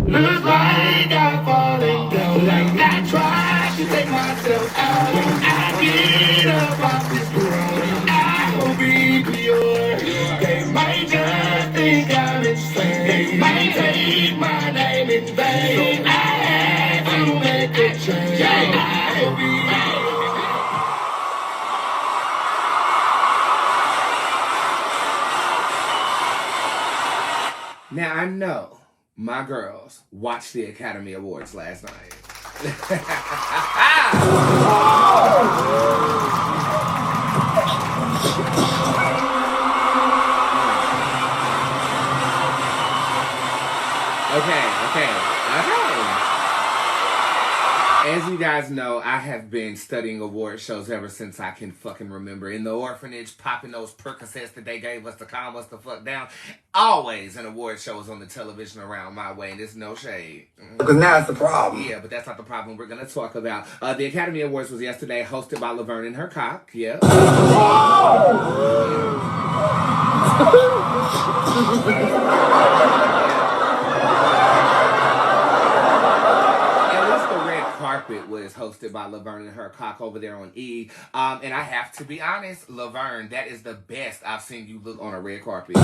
Looks like I'm falling down. Like I tried to take myself out. When I get up off this ground, I will be pure. They might just think I'm insane. They might take my name in vain. So I had to make a change. I will be. Now I know my girls watched the Academy Awards last night. Okay. As you guys know, I have been studying award shows ever since I can fucking remember. In the orphanage, popping those Percocets that they gave us to calm us the fuck down. Always an award show is on the television around my way, and it's no shade. Because now it's the problem. Yeah, but that's not the problem we're going to talk about. The Academy Awards was yesterday, hosted by Laverne and her cock. Yeah. Carpet was hosted by Laverne and her cock over there on E. And I have to be honest, Laverne, that is the best I've seen you look on a red carpet.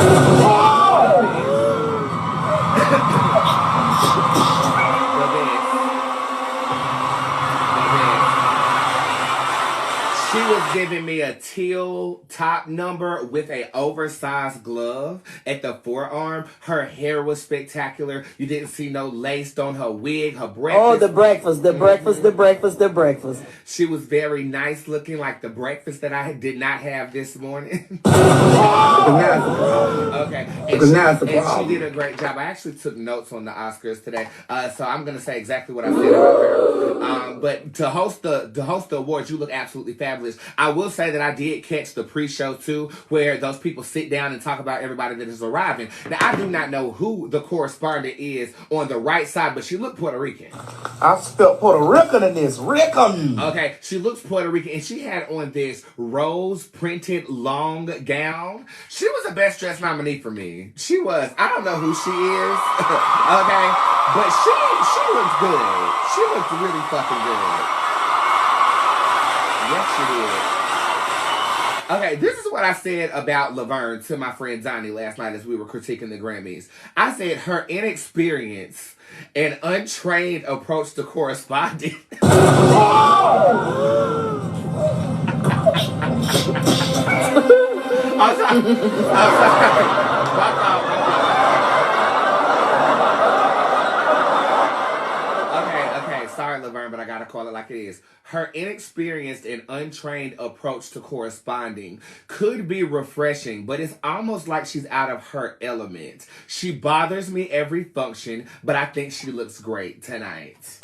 She was giving me a teal top number with a oversized glove at the forearm. Her hair was spectacular. You didn't see no lace on her wig, her breakfast. Oh, the breakfast. She was very nice looking, like the breakfast that I did not have this morning. Okay. And she did a great job. I actually took notes on the Oscars today, so I'm going to say exactly what I said about her. But to host the awards, you look absolutely fabulous. I will say that I did catch the pre-show too, where those people sit down and talk about everybody that is arriving. Now, I do not know who the correspondent is on the right side, but she looked Puerto Rican. I spelled Puerto Rican in this. Rican. Okay, she looks Puerto Rican, and she had on this rose printed long gown. She was the best dressed nominee for me. She was. I don't know who she is. Okay, but she looked good. She looked really fucking good. Yes, she did. Okay, this is what I said about Laverne to my friend Donnie last night as we were critiquing the Grammys. I said her inexperience and untrained approach to corresponding. I'm sorry. Sorry, Laverne, but I gotta call it like it is. Her inexperienced and untrained approach to corresponding could be refreshing, but it's almost like she's out of her element. She bothers me every function, but I think she looks great tonight.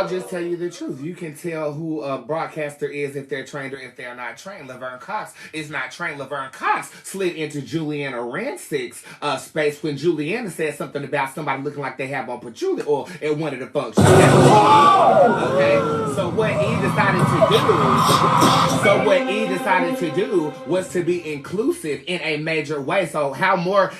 Just tell you the truth. You can tell who a broadcaster is if they're trained or if they're not trained. Laverne Cox is not trained. Laverne Cox slid into Juliana Rancic's space when Juliana said something about somebody looking like they have on patchouli oil at one of the functions. Okay, so what E decided to do was to be inclusive in a major way. So how more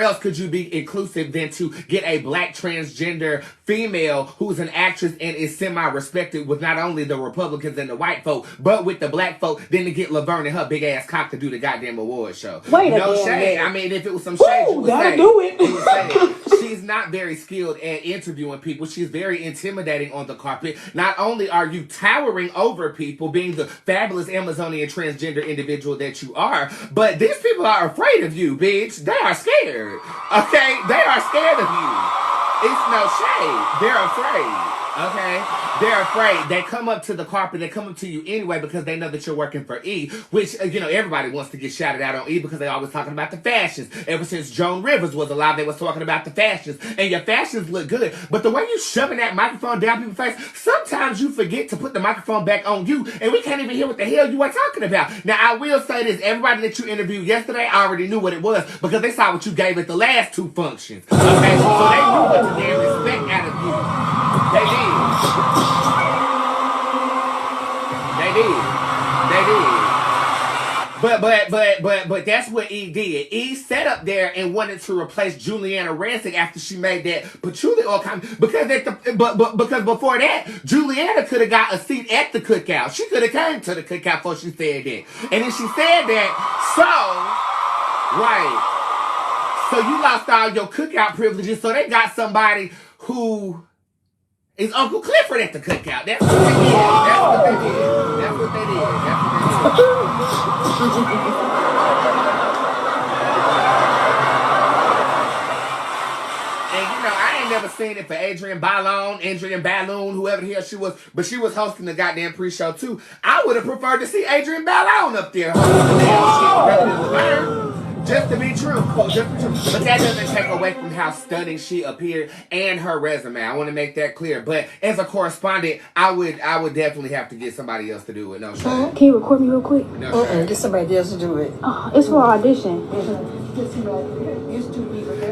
else could you be inclusive than to get a black transgender female who's an actress and is semi-respected with not only the Republicans and the white folk, but with the black folk, then to get Laverne and her big ass cock to do the goddamn award show. No shade. I mean, if it was some shade, you would say. Do it. She's not very skilled at interviewing people. She's very intimidating on the carpet. Not only are you towering over people, being the fabulous Amazonian transgender individual that you are, but these people are afraid of you, bitch. They are scared. Okay? They are scared of you. It's no shade. They're afraid. Okay? They're afraid. They come up to the carpet. They come up to you anyway because they know that you're working for E, which, everybody wants to get shouted out on E because they always talking about the fashions. Ever since Joan Rivers was alive, they was talking about the fashions. And your fashions look good. But the way you shoving that microphone down people's face, sometimes you forget to put the microphone back on you, and we can't even hear what the hell you are talking about. Now, I will say this. Everybody that you interviewed yesterday already knew what it was because they saw what you gave at the last two functions. Okay? So they knew what to damn expect out of you. They did. They did. They did. But that's what E did. E sat up there and wanted to replace Juliana Rancic after she made that patchouli oil comment because because before that, Juliana could have got a seat at the cookout. She could have came to the cookout before she said that. And then she said that, so you lost all your cookout privileges, so they got somebody who is Uncle Clifford at the cookout. That's what they did. That's what they did. That's what they did. That's what they did. And you know, I ain't never seen it for Adrienne Balloon, whoever the hell she was, but she was hosting the goddamn pre-show too. I would have preferred to see Adrienne Balloon up there hosting the damn shit rather than with her. Just to be true. But that doesn't take away from how stunning she appeared and her resume. I want to make that clear. But as a correspondent, I would definitely have to get somebody else to do it. No shame. Can you record me real quick? No shame. Get somebody else to do it. It's for audition.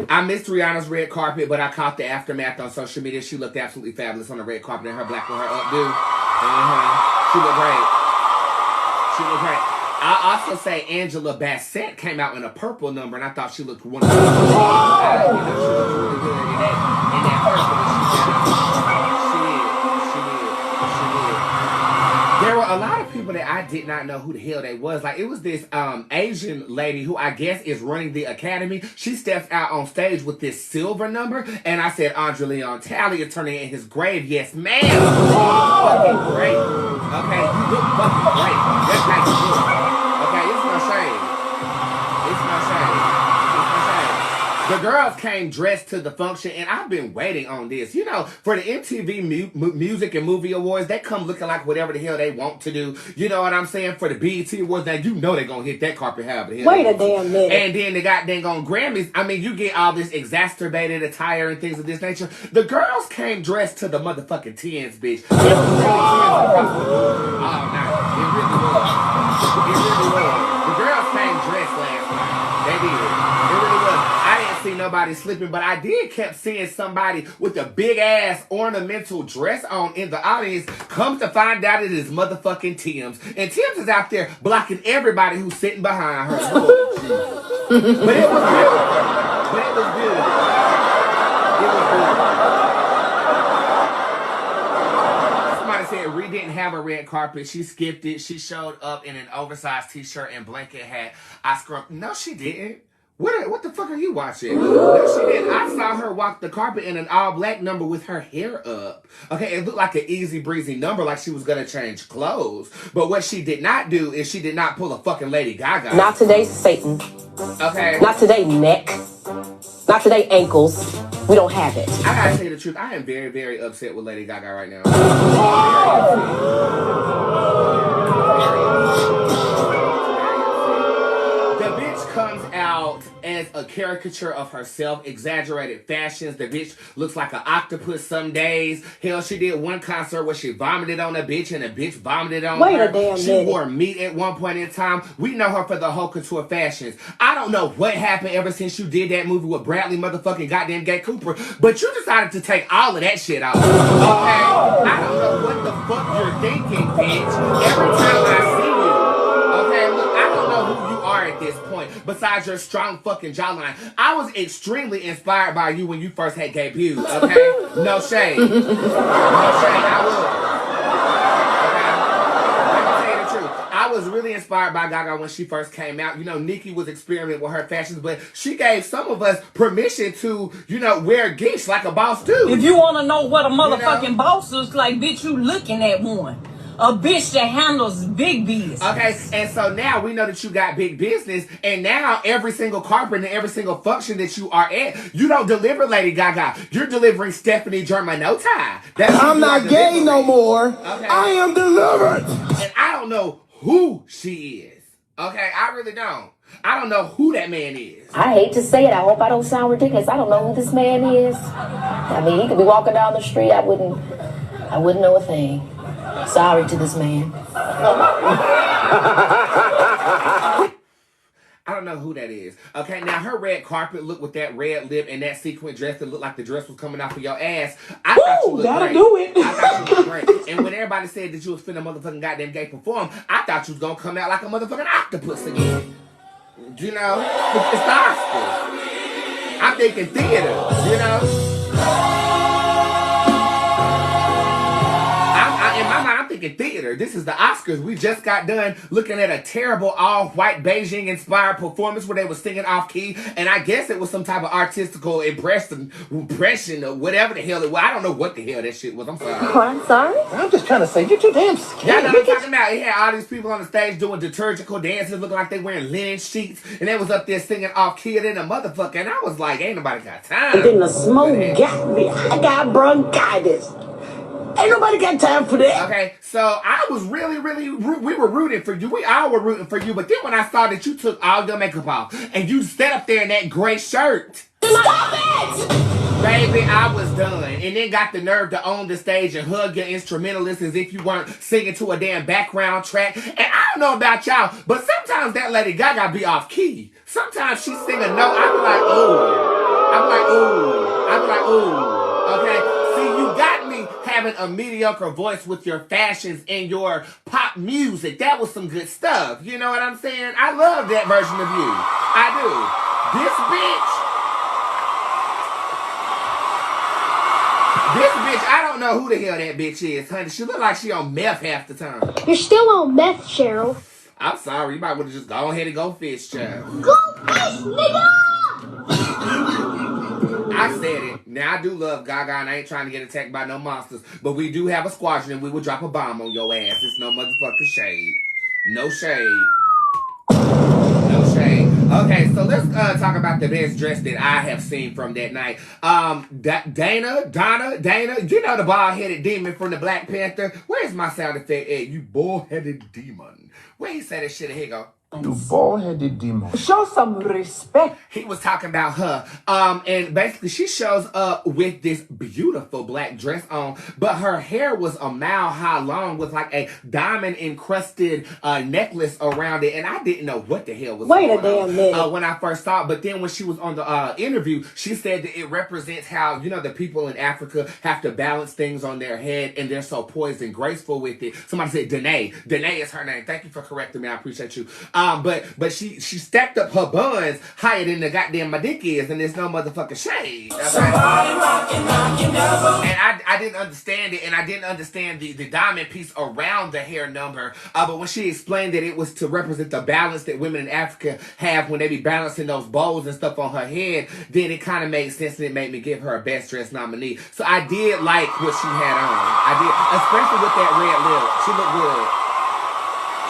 I missed Rihanna's red carpet, but I caught the aftermath on social media. She looked absolutely fabulous on the red carpet and her black with her updo. She looked great. She looked great. I also say Angela Bassett came out in a purple number, and I thought she looked wonderful. She looked really good in that purple. She did. There were a lot of people that I did not know who the hell they was. Like, it was this Asian lady who I guess is running the academy. She steps out on stage with this silver number, and I said, Andre Leon Talley attorney in his grave. Yes, ma'am. You look fucking great. Okay, you look fucking great. That's nice to look. Okay, it's no shame. It's no shame. It's no shame. The girls came dressed to the function, and I've been waiting on this. You know, for the MTV Music and Movie Awards, they come looking like whatever the hell they want to do. You know what I'm saying? For the BET Awards, now you know they're going to hit that carpet however the hell. Wait a damn minute. And then they got dang on Grammys. I mean, you get all this exacerbated attire and things of this nature. The girls came dressed to the motherfucking tens, bitch. It was really tens. Oh, no. It really was. It really was. The girls came dressed last night. They did. It really was. I didn't see nobody sleeping, but I did kept seeing somebody with a big ass ornamental dress on in the audience. Comes to find out it is motherfucking Tim's. And Tim's is out there blocking everybody who's sitting behind her. But it was beautiful. But it was beautiful. It was beautiful. Somebody said Ree didn't have a red carpet. She skipped it. She showed up in an oversized t-shirt and blanket hat. I scrumped. No, she didn't. What the fuck are you watching? No, she didn't. I saw her walk the carpet in an all-black number with her hair up. Okay, it looked like an easy breezy number, like she was gonna change clothes. But what she did not do is she did not pull a fucking Lady Gaga. Not today, Satan. Okay. Not today, neck. Not today, ankles. We don't have it. I gotta tell you the truth. I am very, very upset with Lady Gaga right now. Very upset. The bitch comes out as a caricature of herself, exaggerated fashions. The bitch looks like an octopus some days. Hell, she did one concert where she vomited on a bitch and a bitch vomited on her. Wait a damn She minute. wore meat at one point in time. We know her for the whole couture fashions. I don't know what happened ever since you did that movie with Bradley motherfucking goddamn Gay Cooper, but you decided to take all of that shit off. Okay? I don't know what the fuck you're thinking, bitch. Every time I see you, okay, look, I don't know who you are at this point, besides your strong fucking jawline. I was extremely inspired by you when you first had debuted, okay? No shade. No shade, I was. I was really inspired by Gaga when she first came out. You know, Nicki was experimenting with her fashions, but she gave some of us permission to, you know, wear geese like a boss too. If you want to know what a motherfucking boss looks like, bitch, you looking at one. A bitch that handles big business. Okay, and so now we know that you got big business, and now every single carpet and every single function that you are at, you don't deliver Lady Gaga. You're delivering Stephanie Germanotta. I'm not gay no more. Okay. I am delivered. And I don't know who she is. Okay, I really don't. I don't know who that man is. I hate to say it. I hope I don't sound ridiculous. I don't know who this man is. I mean, he could be walking down the street. I wouldn't know a thing. Sorry to this man. I don't don't know who that is. Okay, now her red carpet look with that red lip and that sequin dress that looked like the dress was coming off of your ass. I thought you looked that'll great. do it. I thought you looked great. And when everybody said that you was finna motherfucking goddamn gay perform, I thought you was gonna come out like a motherfucking octopus again. You know? It's the Oscars. I'm thinking theater, you know? In my mind, I'm thinking theater. This is the Oscars. We just got done looking at a terrible all-white Beijing-inspired performance where they were singing off-key, and I guess it was some type of artistical impression or whatever the hell it was. I don't know what the hell that shit was. I'm sorry. Oh, I'm sorry. I'm just trying to say, you're too damn scared. Y'all know what I'm talking about. He had all these people on the stage doing liturgical dances, looking like they wearing linen sheets, and they was up there singing off-key and then a motherfucker, and I was like, ain't nobody got time. And then the smoke got me. I got bronchitis. Ain't nobody got time for that. Okay, so I was really, we were rooting for you. We all were rooting for you. But then when I saw that you took all your makeup off and you sat up there in that gray shirt. Stop it! Baby, I was done. And then got the nerve to own the stage and hug your instrumentalist as if you weren't singing to a damn background track. And I don't know about y'all, but sometimes that Lady Gaga be off key. Sometimes she sing a note. I be like, ooh. I be like, ooh. I be like, ooh. Okay? See, you got me having a mediocre voice with your fashions and your pop music. That was some good stuff. You know what I'm saying? I love that version of you. I do. This bitch, I don't know who the hell that bitch is, honey. She look like she on meth half the time. You're still on meth, Cheryl. I'm sorry. You might want to just go ahead and go fish, child. Go fish, nigga! I said it. Now, I do love Gaga, and I ain't trying to get attacked by no monsters, but we do have a squadron, and we will drop a bomb on your ass. It's no motherfucking shade. No shade. No shade. Okay, so let's talk about the best dress that I have seen from that night. Dana, you know the bald-headed demon from the Black Panther? Where's my sound effect at, you bald-headed demon? Where he said that shit? Here you go. You bald-headed demon. Show some respect. He was talking about her. And basically she shows up with this beautiful black dress on, but her hair was a mile high long with like a diamond encrusted necklace around it. And I didn't know what the hell was going on. Wait a damn minute. When I first saw it. But then when she was on the interview, she said that it represents how, you know, the people in Africa have to balance things on their head and they're so poised and graceful with it. Somebody said Danae. Danae is her name. Thank you for correcting me. I appreciate you. But she stacked up her buns higher than the goddamn my dick is, and there's no motherfucking shade. Somebody rockin' like you never. And I didn't understand it, and I didn't understand the diamond piece around the hair number. But when she explained that it was to represent the balance that women in Africa have when they be balancing those bows and stuff on her head, then it kind of made sense, and it made me give her a best dress nominee. So I did like what she had on. I did, especially with that red lip. She looked good.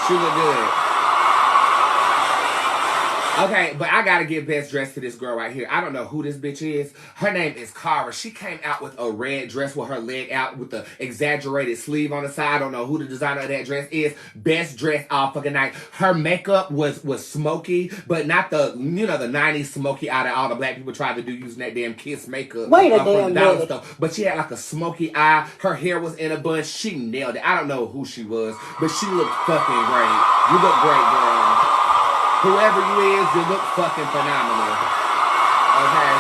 She looked good. Okay, but I gotta give best dress to this girl right here. I don't know who this bitch is. Her name is Cara. She came out with a red dress with her leg out with the exaggerated sleeve on the side. I don't know who the designer of that dress is. Best dress all fucking night. Her makeup was smoky, but not the, you know, the 90s smoky eye that all the black people tried to do using that damn Kiss makeup. Wait a damn minute. Stuff. But she had like a smoky eye. Her hair was in a bunch. She nailed it. I don't know who she was, but she looked fucking great. You look great, girl. Whoever you is, you look fucking phenomenal. Okay.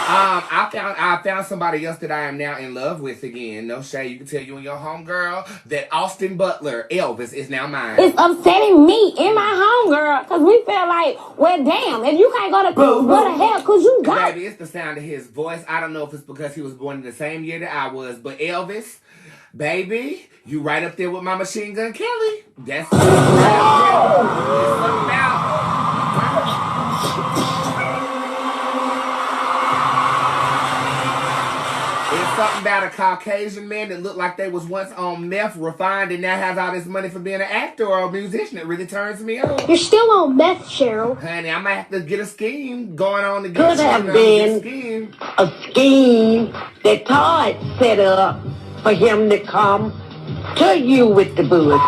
I found somebody else that I am now in love with again. No shade. You can tell you and your homegirl that Austin Butler, Elvis, is now mine. It's upsetting me and my homegirl because we feel like, well, damn, if you can't go to where the hell could you go? Baby, it's the sound of his voice. I don't know if it's because he was born in the same year that I was, but Elvis, baby, you right up there with my Machine Gun Kelly. That's right up there. It's something about. It's something about a Caucasian man that looked like they was once on meth, refined, and now has all this money for being an actor or a musician. It really turns me on. You're still on meth, Cheryl. Honey, I might have to get a scheme going on to get Could have been a scheme that Todd set up for him to come to you with the booze.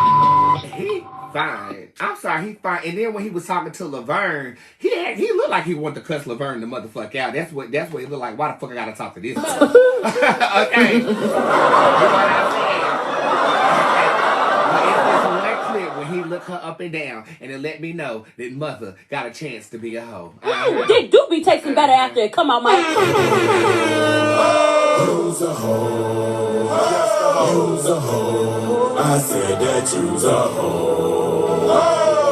He fine. I'm sorry, he fine. And then when he was talking to Laverne, he looked like he wanted to cuss Laverne the motherfuck out. That's what it looked like. Why the fuck I gotta talk to this? Okay. You know what I'm saying? Okay. But it's this one clip when he looked her her up and down, and it let me know that mother got a chance to be a hoe. Dick do be tasting better after it come out my. You's a hoe. You's a hoe. I said that you's a hoe.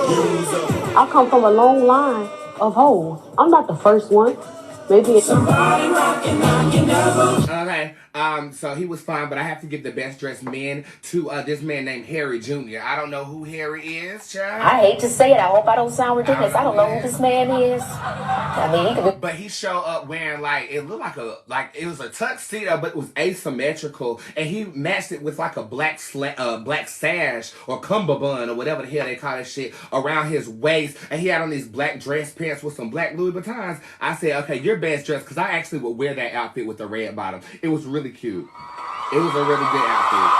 You's a hoe. I come from a long line of hoes. I'm not the first one. Maybe Somebody rockin' on your devil. Okay, so he was fine, but I have to give the best dressed men to this man named Harry Jr. I don't know who Harry is, child. I hate to say it. I hope I don't sound ridiculous. I don't know who this man is. I mean, he could be. But he showed up wearing it looked like it was a tuxedo, but it was asymmetrical, and he matched it with like a black sash or cummerbund or whatever the hell they call that shit around his waist, and he had on these black dress pants with some black Louis Vuittons. I said, okay, you're best dressed, because I actually would wear that outfit with the red bottom. It was really cute. It was a really good outfit.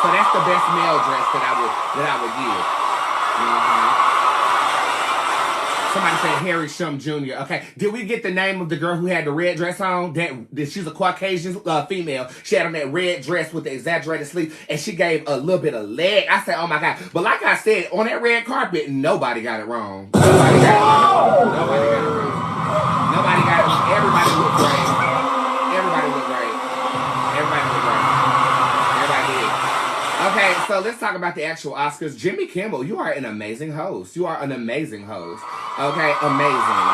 So that's the best male dress that I would give. Somebody said Harry Shum Jr. Okay, did we get the name of the girl who had the red dress on? That she's a Caucasian female. She had on that red dress with the exaggerated sleeves, and she gave a little bit of leg. I said, oh my God. But like I said, on that red carpet, nobody got it wrong. Nobody got it wrong. Nobody got it wrong. Nobody got it wrong. Everybody looked great. Everybody looked great. Everybody looked great. Everybody did. Okay, so let's talk about the actual Oscars. Jimmy Kimmel, you are an amazing host. You are an amazing host. Okay, amazing.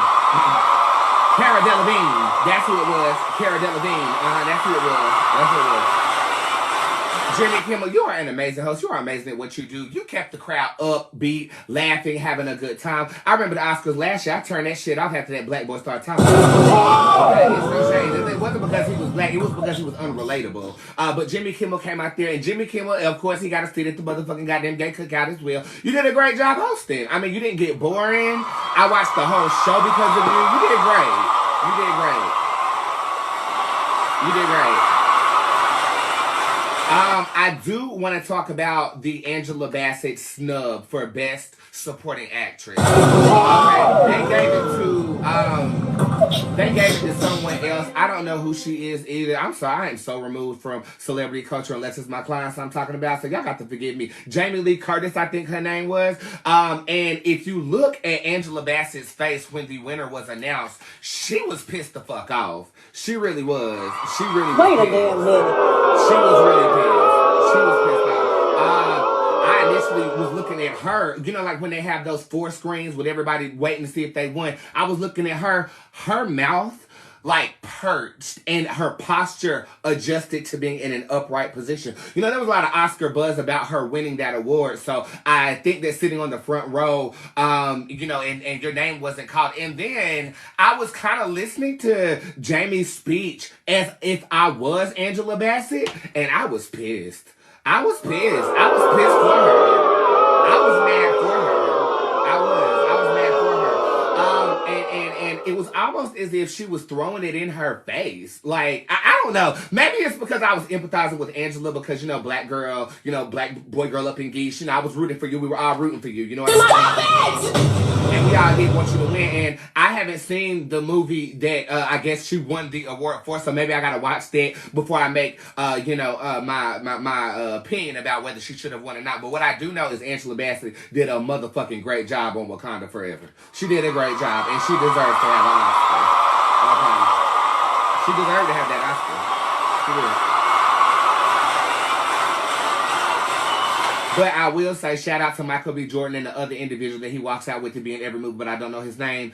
Cara Delevingne, that's who it was. Cara Delevingne, that's who it was. That's who it was. Jimmy Kimmel, you are an amazing host. You are amazing at what you do. You kept the crowd upbeat, laughing, having a good time. I remember the Oscars last year. I turned that shit off after that black boy started talking. Okay, it's no shade. It wasn't because he was black. It was because he was unrelatable. But Jimmy Kimmel came out there, and Jimmy Kimmel, of course, he got a seat at the motherfucking goddamn gay cookout as well. You did a great job hosting. I mean, you didn't get boring. I watched the whole show because of you. You did great. You did great. You did great. I do want to talk about the Angela Bassett snub for Best Supporting Actress. Okay, they gave it to someone else. I don't know who she is either. I'm sorry, I am so removed from celebrity culture unless it's my clients I'm talking about, so y'all got to forgive me. Jamie Lee Curtis, I think her name was. And if you look at Angela Bassett's face when the winner was announced, she was pissed the fuck off. She really was. She really was. wait a damn minute. She was really pissed. She was pissed off. I initially was looking at her, you know, like when they have those 4 screens with everybody waiting to see if they won. I was looking at her mouth like perched and her posture adjusted to being in an upright position. You know, there was a lot of Oscar buzz about her winning that award. So I think that sitting on the front row, you know, and your name wasn't called. And then I was kind of listening to Jamie's speech as if I was Angela Bassett, and I was pissed. I was pissed. I was pissed for her. I was mad for her. I was mad for her. And it was almost as if she was throwing it in her face. Like, I don't know. Maybe it's because I was empathizing with Angela because, you know, black girl, you know, black boy girl up in geese. You know, I was rooting for you. We were all rooting for you. You know what I'm saying? And we all did want you to win. And I haven't seen the movie that I guess she won the award for, so maybe I gotta watch that before I make my opinion about whether she should have won or not. But what I do know is Angela Bassett did a motherfucking great job on Wakanda Forever. She did a great job, and she deserves to have an Oscar. Okay. She deserved to have that Oscar. She did. But I will say, shout out to Michael B. Jordan and the other individual that he walks out with to be in every movie, but I don't know his name.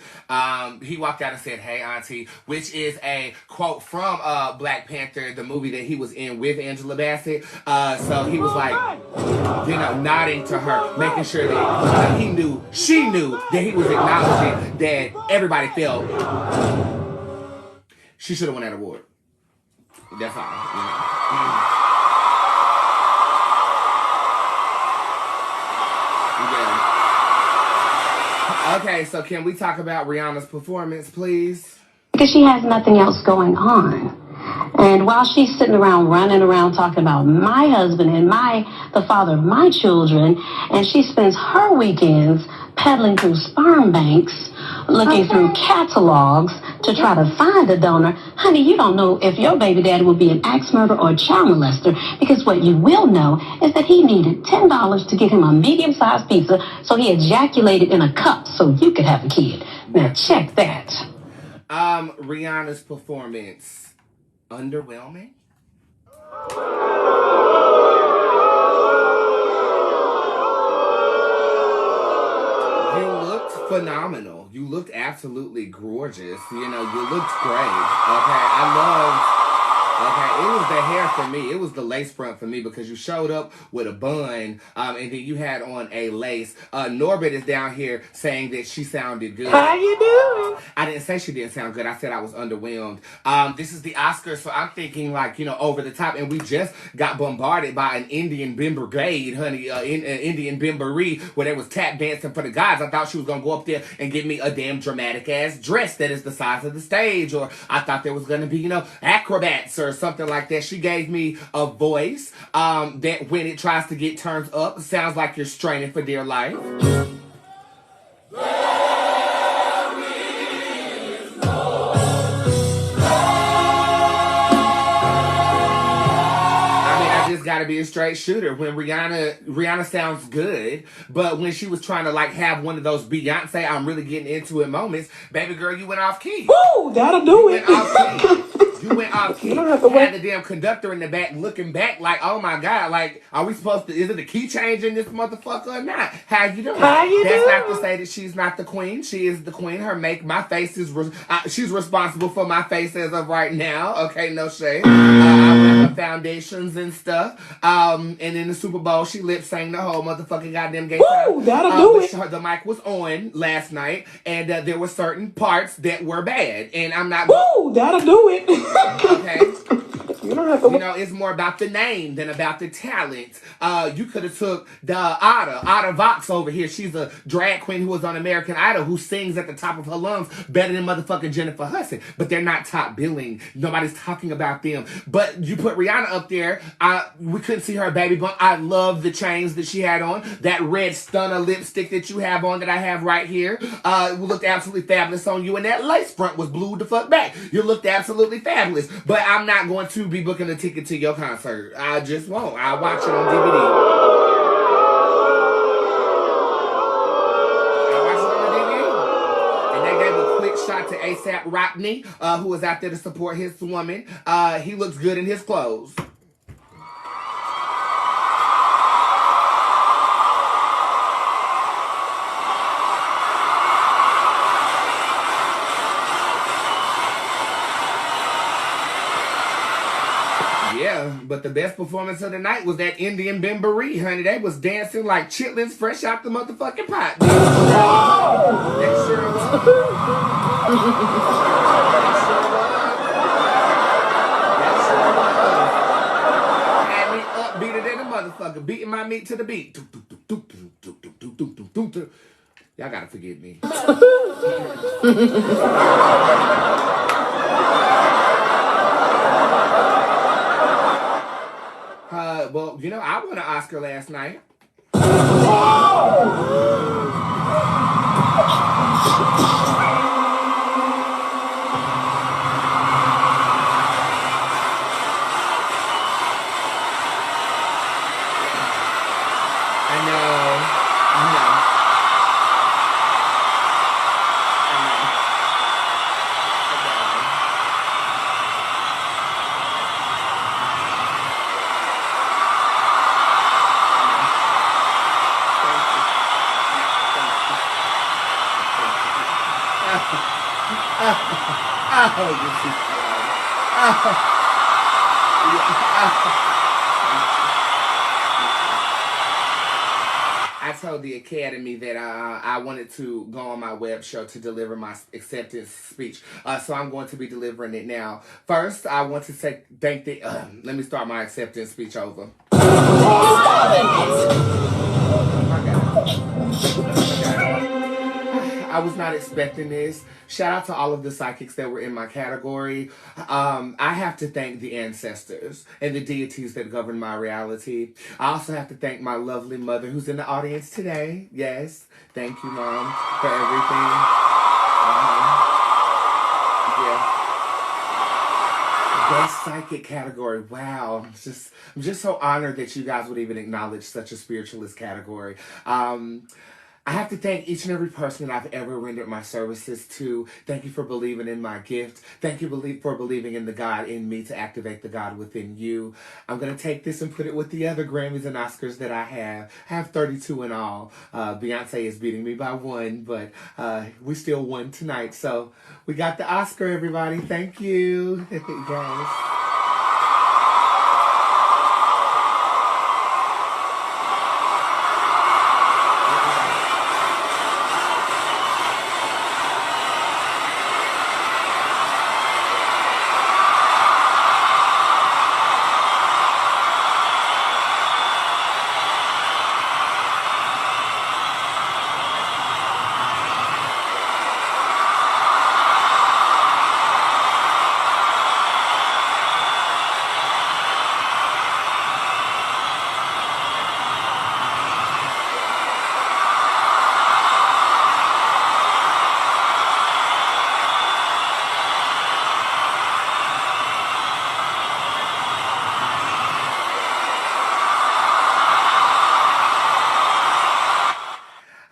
He walked out and said, "Hey, auntie," which is a quote from Black Panther, the movie that he was in with Angela Bassett. So he was like, you know, nodding to her, making sure that she knew that he was acknowledging that everybody felt she should have won that award. That's all. You know? Okay, so can we talk about Rihanna's performance, please? Because she has nothing else going on. And while she's sitting around running around talking about my husband and the father of my children, and she spends her weekends peddling through sperm banks, looking through catalogs to try to find a donor. Honey, you don't know if your baby daddy will be an axe murderer or a child molester, because what you will know is that he needed $10 to get him a medium-sized pizza, so he ejaculated in a cup so you could have a kid. Now check that. Rihanna's performance, underwhelming? You looked phenomenal. You looked absolutely gorgeous. You know, you looked great. Okay, it was the hair for me. It was the lace front for me because you showed up with a bun, and then you had on a lace. Norbert is down here saying that she sounded good. How you doing? I didn't say she didn't sound good. I said I was underwhelmed. This is the Oscars, so I'm thinking like, you know, over the top. And we just got bombarded by an Indian Bim Brigade, honey, Indian Bimboree, where they was tap dancing for the gods. I thought she was going to go up there and give me a damn dramatic ass dress that is the size of the stage. Or I thought there was going to be, you know, acrobats or something like that. She gave me a voice that when it tries to get turned up, sounds like you're straining for dear life. Got to be a straight shooter. When Rihanna sounds good, but when she was trying to like have one of those Beyonce, I'm really getting into it moments, baby girl, you went off key. Woo, that'll do it. You went off key. You don't have to had the damn conductor in the back looking back like, oh my God, like, are we supposed to, is it a key change in this motherfucker or not? How you doing? That's not to say that she's not the queen. She is the queen. My face is, she's responsible for my face as of right now. Okay, no shade. I wear her foundations and stuff. And in the Super Bowl, she lip sang the whole motherfucking goddamn game. Woo, that'll do it. The mic was on last night, and there were certain parts that were bad. And I'm not. Woo, that'll do it. Okay. You don't have to. You know, it's more about the name than about the talent. You could have took the Otter Vox over here. She's a drag queen who was on American Idol who sings at the top of her lungs better than motherfucking Jennifer Hudson. But they're not top billing. Nobody's talking about them. But you put Rihanna up there. We couldn't see her baby bump. I love the chains that she had on. That red stunner lipstick that you have on that I have right here. Looked absolutely fabulous on you. And that lace front was blued the fuck back. You looked absolutely fabulous. But I'm not going to be booking a ticket to your concert. I just won't. I'll watch it on DVD. I'll watch it on DVD. And they gave a quick shot to ASAP Rocky, who was out there to support his woman. He looks good in his clothes. Yeah, but the best performance of the night was that Indian Bimboree, honey. They was dancing like chitlins fresh out the motherfucking pot. Oh! That sure was. Had me upbeater than a motherfucker, beating my meat to the beat. Y'all gotta forgive me. Well, you know, I won an Oscar last night. I told the Academy that I wanted to go on my web show to deliver my acceptance speech. So I'm going to be delivering it now. First, I want to say thank the... let me start my acceptance speech over. I was not expecting this. Shout out to all of the psychics that were in my category. I have to thank the ancestors and the deities that govern my reality. I also have to thank my lovely mother who's in the audience today. Yes. Thank you, Mom, for everything. Yeah. Best psychic category. Wow. I'm just so honored that you guys would even acknowledge such a spiritualist category. I have to thank each and every person that I've ever rendered my services to. Thank you for believing in my gift. Thank you for believing in the God in me to activate the God within you. I'm going to take this and put it with the other Grammys and Oscars that I have. I have 32 in all. Beyonce is beating me by 1, but we still won tonight. So we got the Oscar, everybody. Thank you, guys.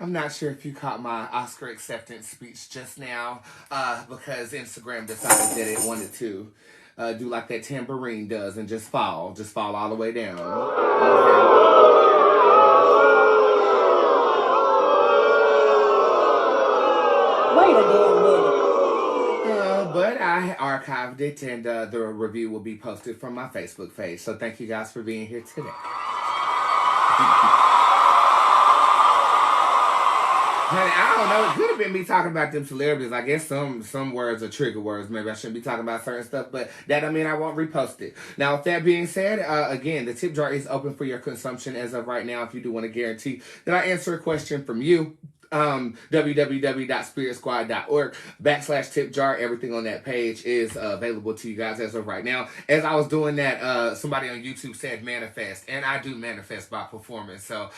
I'm not sure if you caught my Oscar acceptance speech just now, because Instagram decided that it wanted to do like that tambourine does and just fall all the way down. Wait a damn minute. But I archived it, and the review will be posted from my Facebook page. So thank you guys for being here today. Honey, I don't know. It could have been me talking about them celebrities. I guess some words are trigger words. Maybe I shouldn't be talking about certain stuff, but that don't mean I won't repost it. Now, with that being said, again, the tip jar is open for your consumption as of right now. If you do want to guarantee that I answer a question from you, www.spiritsquad.org/tip jar. Everything on that page is available to you guys as of right now. As I was doing that, somebody on YouTube said manifest, and I do manifest by performance. So